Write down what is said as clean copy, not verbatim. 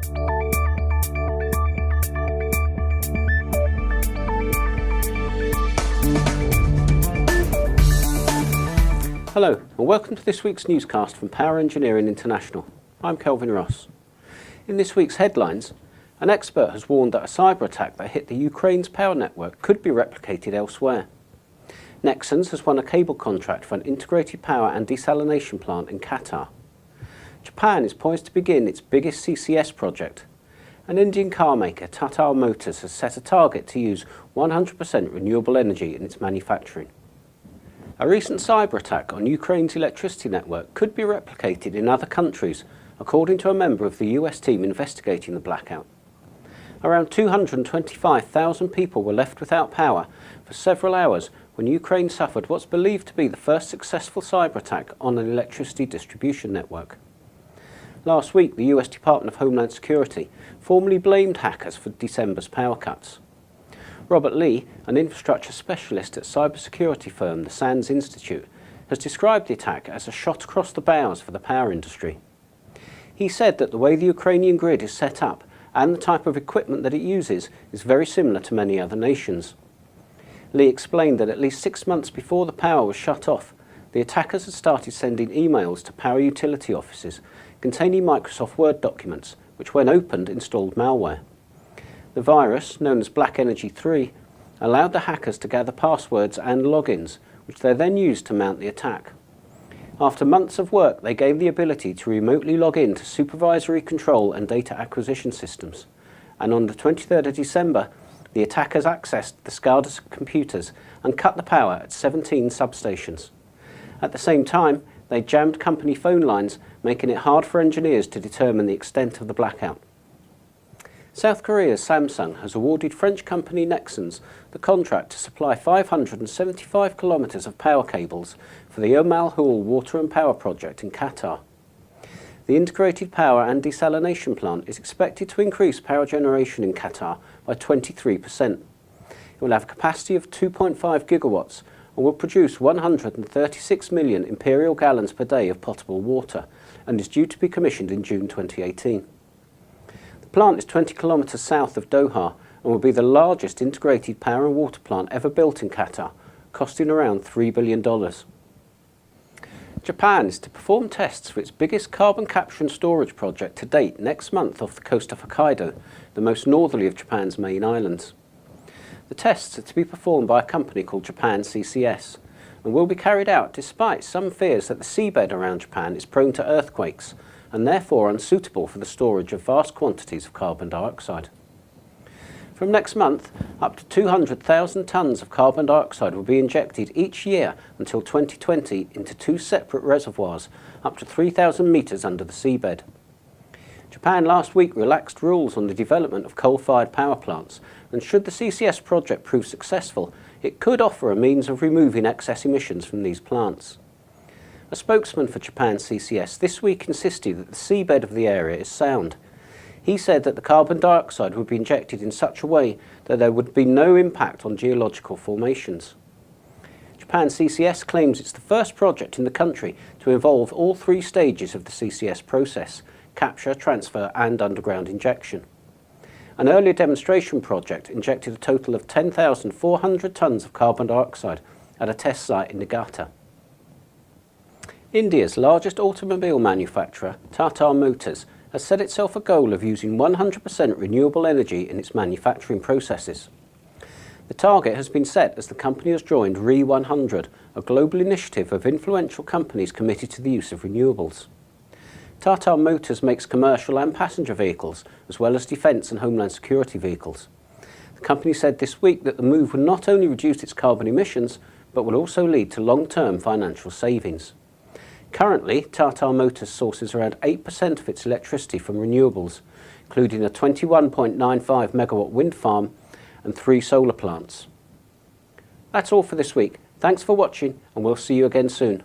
Hello and welcome to this week's newscast from Power Engineering International. I'm Kelvin Ross. In this week's headlines, an expert has warned that a cyber attack that hit the Ukraine's power network could be replicated elsewhere. Nexans has won a cable contract for an integrated power and desalination plant in Qatar. Japan is poised to begin its biggest CCS project. An Indian car maker, Tata Motors, has set a target to use 100% renewable energy in its manufacturing. A recent cyber attack on Ukraine's electricity network could be replicated in other countries, according to a member of the US team investigating the blackout. Around 225,000 people were left without power for several hours when Ukraine suffered what's believed to be the first successful cyber attack on an electricity distribution network. Last week, the US Department of Homeland Security formally blamed hackers for December's power cuts. Robert Lee, an infrastructure specialist at cybersecurity firm the SANS Institute, has described the attack as a shot across the bows for the power industry. He said that the way the Ukrainian grid is set up and the type of equipment that it uses is very similar to many other nations. Lee explained that at least 6 months before the power was shut off, the attackers had started sending emails to power utility offices containing Microsoft Word documents, which when opened installed malware. The virus, known as Black Energy 3, allowed the hackers to gather passwords and logins, which they then used to mount the attack. After months of work, they gave the ability to remotely log in to supervisory control and data acquisition systems. And on the 23rd of December, the attackers accessed the SCADA computers and cut the power at 17 substations. At the same time, they jammed company phone lines, making it hard for engineers to determine the extent of the blackout. South Korea's Samsung has awarded French company Nexans the contract to supply 575 kilometres of power cables for the Al Houl water and power project in Qatar. The integrated power and desalination plant is expected to increase power generation in Qatar by 23%. It will have a capacity of 2.5 gigawatts and will produce 136 million imperial gallons per day of potable water and is due to be commissioned in June 2018. The plant is 20 kilometres south of Doha and will be the largest integrated power and water plant ever built in Qatar, costing around $3 billion. Japan is to perform tests for its biggest carbon capture and storage project to date next month off the coast of Hokkaido, the most northerly of Japan's main islands. The tests are to be performed by a company called Japan CCS and will be carried out despite some fears that the seabed around Japan is prone to earthquakes and therefore unsuitable for the storage of vast quantities of carbon dioxide. From next month, up to 200,000 tonnes of carbon dioxide will be injected each year until 2020 into 2 separate reservoirs, up to 3,000 metres under the seabed. Japan last week relaxed rules on the development of coal-fired power plants, and should the CCS project prove successful, it could offer a means of removing excess emissions from these plants. A spokesman for Japan CCS this week insisted that the seabed of the area is sound. He said that the carbon dioxide would be injected in such a way that there would be no impact on geological formations. Japan CCS claims it's the first project in the country to involve all 3 stages of the CCS process: capture, transfer and underground injection. An earlier demonstration project injected a total of 10,400 tonnes of carbon dioxide at a test site in Niigata. India's largest automobile manufacturer, Tata Motors, has set itself a goal of using 100% renewable energy in its manufacturing processes. The target has been set as the company has joined RE100, a global initiative of influential companies committed to the use of renewables. Tata Motors makes commercial and passenger vehicles, as well as defence and homeland security vehicles. The company said this week that the move will not only reduce its carbon emissions, but will also lead to long-term financial savings. Currently, Tata Motors sources around 8% of its electricity from renewables, including a 21.95 megawatt wind farm and 3 solar plants. That's all for this week. Thanks for watching, and we'll see you again soon.